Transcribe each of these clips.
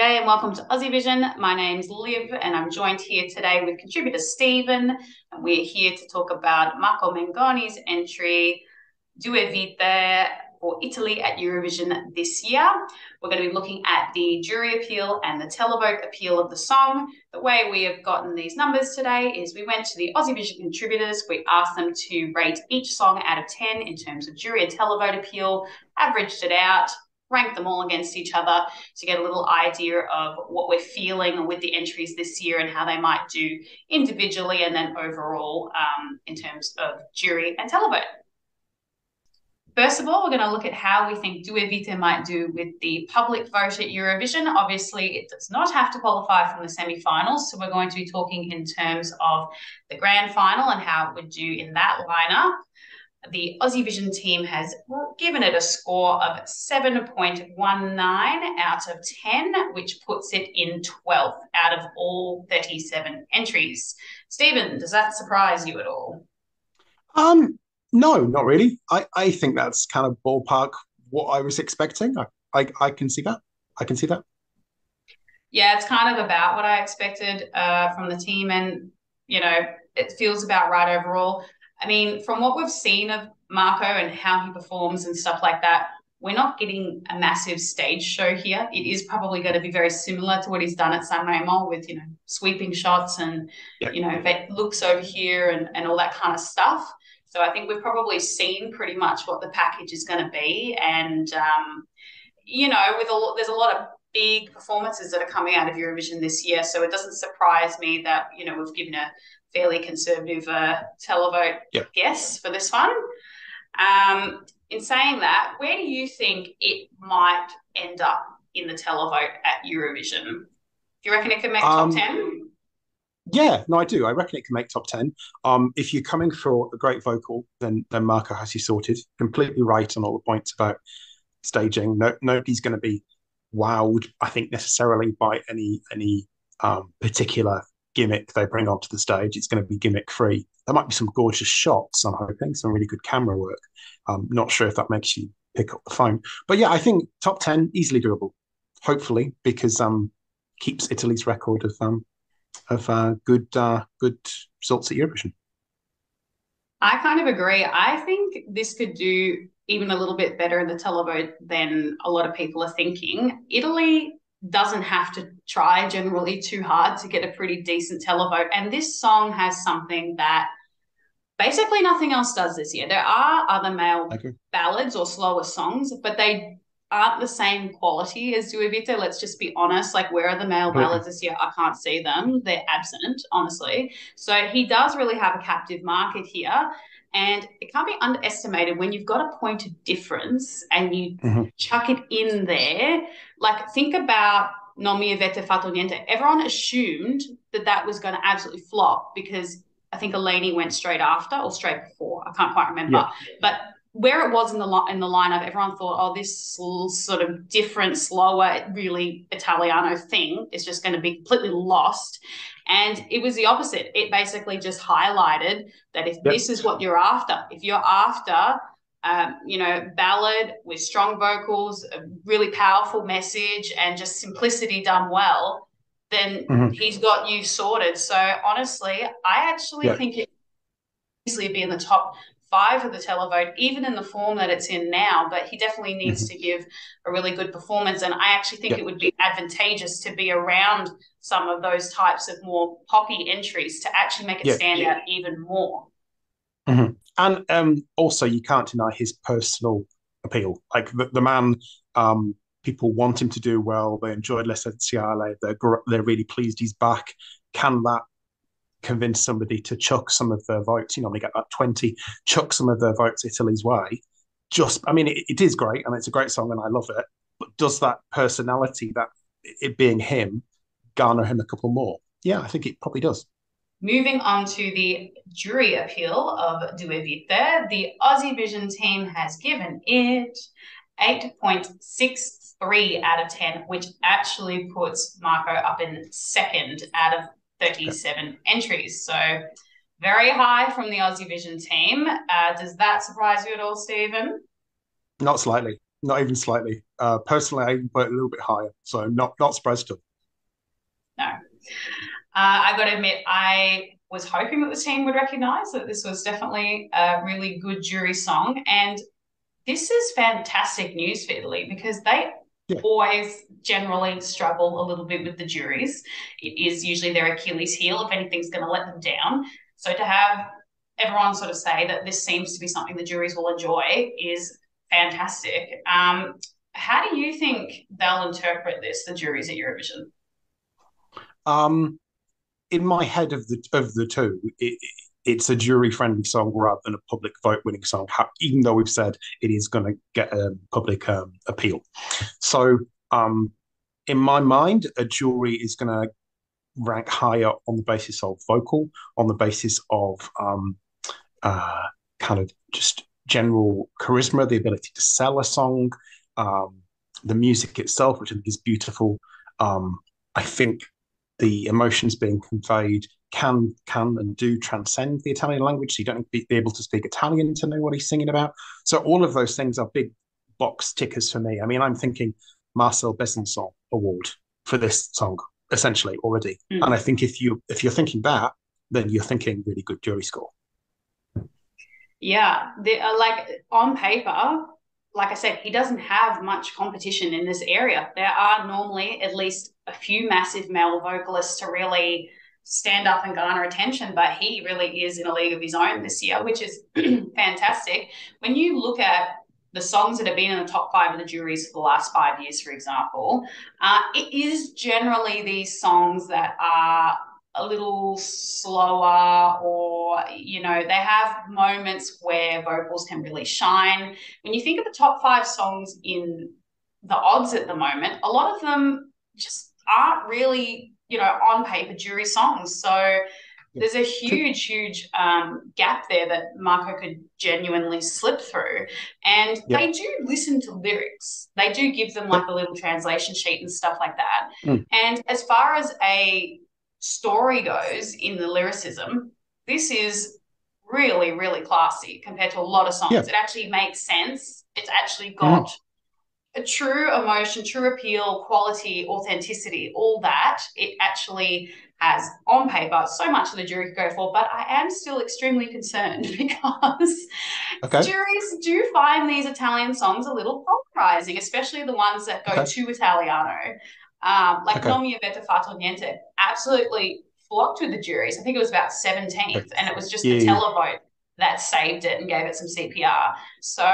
G'day and welcome to Aussievision. My name's Liv and I'm joined here today with contributor Stephen, and we're here to talk about Marco Mengoni's entry Due Vite for Italy at Eurovision this year. We're going to be looking at the jury appeal and the televote appeal of the song. The way we have gotten these numbers today is we went to the Aussievision contributors, we asked them to rate each song out of 10 in terms of jury and televote appeal, averaged it out, rank them all against each other to get a little idea of what we're feeling with the entries this year and how they might do individually and then overall in terms of jury and televote. First of all, we're going to look at how we think Due Vite might do with the public vote at Eurovision. Obviously, it does not have to qualify from the semi-finals, so we're going to be talking in terms of the grand final and how it would do in that lineup. The Aussievision team has given it a score of 7.19 out of 10, which puts it in 12th out of all 37 entries. Stephen, does that surprise you at all? No, not really. I think that's kind of ballpark what I was expecting. I can see that. I can see that. Yeah, it's kind of about what I expected from the team, and it feels about right overall. I mean, from what we've seen of Marco and how he performs and stuff like that, we're not getting a massive stage show here. It is probably going to be very similar to what he's done at San Remo with, sweeping shots and, Yeah. looks over here and all that kind of stuff. So I think we've probably seen pretty much what the package is going to be. And, there's a lot of big performances that are coming out of Eurovision this year. So it doesn't surprise me that, we've given a fairly conservative televote guess for this one. In saying that, where do you think it might end up in the televote at Eurovision? Do you reckon it could make top 10? Yeah, no, I do. I reckon it can make top 10. If you're coming for a great vocal, then Marco has you sorted. Completely right on all the points about staging. Nobody's going to be wowed, I think, necessarily by any particular gimmick they bring onto the stage. It's going to be gimmick free. There might be some gorgeous shots, I'm hoping, some really good camera work. Not sure if that makes you pick up the phone. But yeah, I think top 10, easily doable, hopefully, because keeps Italy's record of good results at Eurovision. I kind of agree. I think this could do even a little bit better in the televote than a lot of people are thinking. Italy doesn't have to try generally too hard to get a pretty decent televote. And this song has something that basically nothing else does this year. There are other male ballads or slower songs, but they aren't the same quality as Due Vite. Let's just be honest. Like, where are the male ballads this year? I can't see them. They're absent, honestly. So he does really have a captive market here. And it can't be underestimated when you've got a point of difference and you chuck it in there. Like, think about Non mi avete fatto niente. Everyone assumed that was going to absolutely flop because I think Eleni went straight after or straight before. I can't quite remember. Yeah. But where it was in the lineup, everyone thought, oh, this sort of different, slower, really Italiano thing is just going to be completely lost. And it was the opposite. It basically just highlighted that if this is what you're after, if you're after, ballad with strong vocals, a really powerful message, and just simplicity done well, then he's got you sorted. So honestly, I actually think it easily be in the top 5 of the televote, even in the form that it's in now, but he definitely needs to give a really good performance. And I actually think it would be advantageous to be around some of those types of more poppy entries to actually make it stand out even more. And also, you can't deny his personal appeal. Like the man, people want him to do well. They enjoyed L'Essenziale. They're really pleased he's back. Can that convince somebody to chuck some of their votes? They get that 20, chuck some of their votes Italy's way. It is great and it's a great song and I love it. But does that personality, that it being him, garner him a couple more? Yeah, I think it probably does. Moving on to the jury appeal of Due Vite, the Aussievision team has given it 8.63 out of 10, which actually puts Marco up in second out of 37 entries. So very high from the Aussievision team. Does that surprise you at all, Stephen? Not slightly. not even slightly. Personally, I vote a little bit higher, so not surprised to. No. I got to admit, I was hoping that the team would recognise that this was definitely a really good jury song. And this is fantastic news for Italy because they Yeah, always generally struggle a little bit with the juries. It is usually their Achilles heel if anything's going to let them down. So to have everyone sort of say that this seems to be something the juries will enjoy is fantastic. How do you think they'll interpret this, the juries at Eurovision? um, in my head of the two, it's a jury friendly song rather than a public vote winning song. Even though we've said it is going to get a public appeal, so in my mind, a jury is going to rank higher on the basis of vocal, on the basis of uh, kind of just general charisma, the ability to sell a song, um, the music itself, which I think is beautiful. I think the emotions being conveyed can and do transcend the Italian language. So you don't need to be able to speak Italian to know what he's singing about. So all of those things are big box tickers for me. I mean, I'm thinking Marcel Besançon Award for this song essentially already. And I Mm. think if you're thinking that, then you're thinking really good jury score. Yeah, like on paper, like I said, he doesn't have much competition in this area. There are normally at least a few massive male vocalists to really stand up and garner attention, but he really is in a league of his own this year, which is fantastic. When you look at the songs that have been in the top five of the juries for the last 5 years, for example, it is generally these songs that are a little slower, or they have moments where vocals can really shine. When you think of the top five songs in the odds at the moment, a lot of them just aren't really on paper jury songs. So Yeah. there's a huge gap there that Marco could genuinely slip through. And Yeah. they do listen to lyrics. They do give them like a little translation sheet and stuff like that. Mm. And as far as a story goes in the lyricism, this is really classy compared to a lot of Yeah. songs. It actually makes sense. It's actually got Mm. a true emotion, true appeal, quality, authenticity, all that. It actually has on paper so much that the jury could go for, but I am still extremely concerned because Okay. juries do find these Italian songs a little polarizing, especially the ones that go Okay. to Italiano. Like Okay. Non mi avete fatto niente, absolutely flocked with the juries. I think it was about Okay. 17th, and it was just the Yeah. televote that saved it and gave it some CPR. So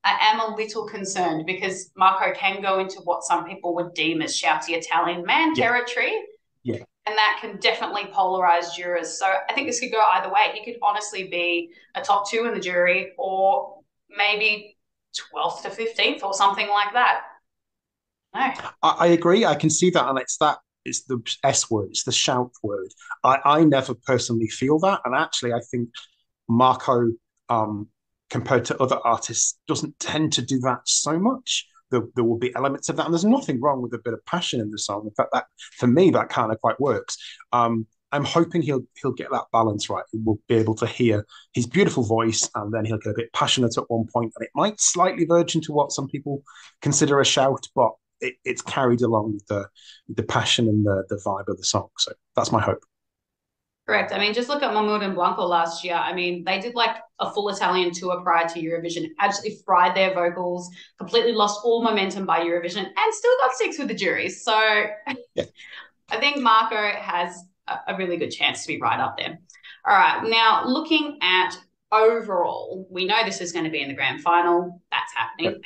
I am a little concerned because Marco can go into what some people would deem as shouty Italian man Yeah. territory, Yeah. and that can definitely polarize jurors. So I think this could go either way. He could honestly be a top two in the jury, or maybe 12th to 15th or something like that. No. I agree. I can see that, and it's the S word. It's the shout word. I never personally feel that, and actually, I think Marco, compared to other artists, doesn't tend to do that so much. There will be elements of that, and there's nothing wrong with a bit of passion in the song. In fact, that for me, that kind of quite works. I'm hoping he'll get that balance right. We'll be able to hear his beautiful voice, and then he'll get a bit passionate at one point, and it might slightly verge into what some people consider a shout, but it's carried along with the passion and the vibe of the song. So that's my hope. Correct. I mean, just look at Mahmood and Blanco last year. I mean, they did like a full Italian tour prior to Eurovision, absolutely fried their vocals, completely lost all momentum by Eurovision, and still got six with the juries. So Yeah. I think Marco has a really good chance to be right up there. All right. Now, looking at overall, we know this is going to be in the grand final. That's Yeah. happening.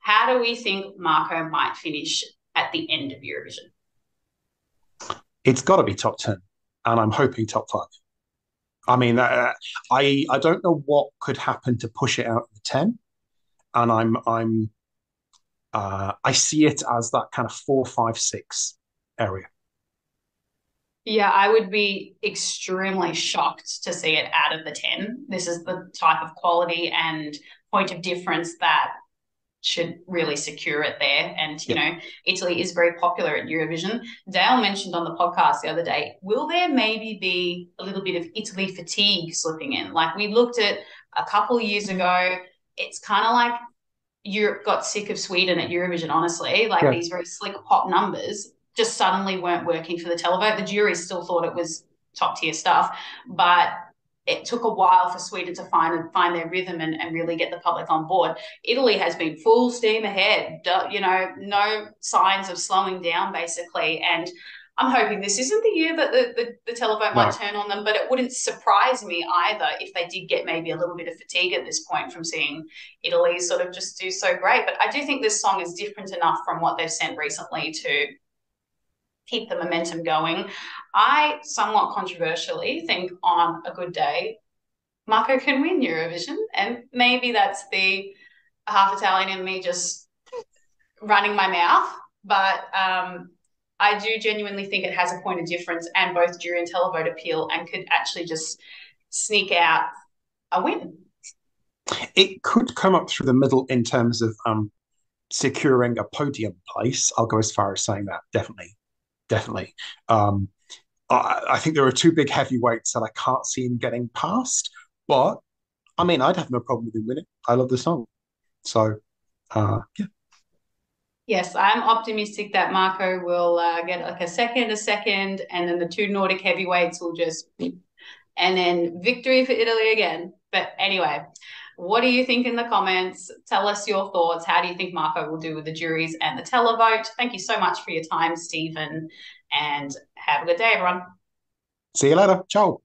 How do we think Marco might finish at the end of Eurovision? It's got to be top 10, and I'm hoping top five. I mean, I don't know what could happen to push it out of the 10, and I see it as that kind of 4, 5, 6 area. Yeah, I would be extremely shocked to see it out of the 10. This is the type of quality and point of difference that should really secure it there. And, Yeah. Italy is very popular at Eurovision. Dale mentioned on the podcast the other day, will there maybe be a little bit of Italy fatigue slipping in? Like we looked at a couple of years ago, it's kind of like Europe got sick of Sweden at Eurovision, honestly. Like Yeah. these very slick pop numbers just suddenly weren't working for the televote. The jury still thought it was top tier stuff, but it took a while for Sweden to find their rhythm and really get the public on board. Italy has been full steam ahead, no signs of slowing down, basically. And I'm hoping this isn't the year that the televote might No. turn on them, but it wouldn't surprise me either if they did get maybe a little bit of fatigue at this point from seeing Italy sort of just do so great. But I do think this song is different enough from what they've sent recently to keep the momentum going. I somewhat controversially think on a good day, Marco can win Eurovision, and maybe that's the half Italian in me just running my mouth. But I do genuinely think it has a point of difference, and both jury and televote appeal, and could actually just sneak out a win. It could come up through the middle in terms of securing a podium place. I'll go as far as saying that. Definitely. Definitely. Um, I think there are two big heavyweights that I can't see him getting past. But I mean, I'd have no problem with him winning. I love the song. So, yeah. Yes, I'm optimistic that Marco will get like a second, and then the two Nordic heavyweights will just, and then victory for Italy again. But anyway, what do you think in the comments? Tell us your thoughts. How do you think Marco will do with the juries and the televote? Thank you so much for your time, Stephen, and have a good day, everyone. See you later. Ciao.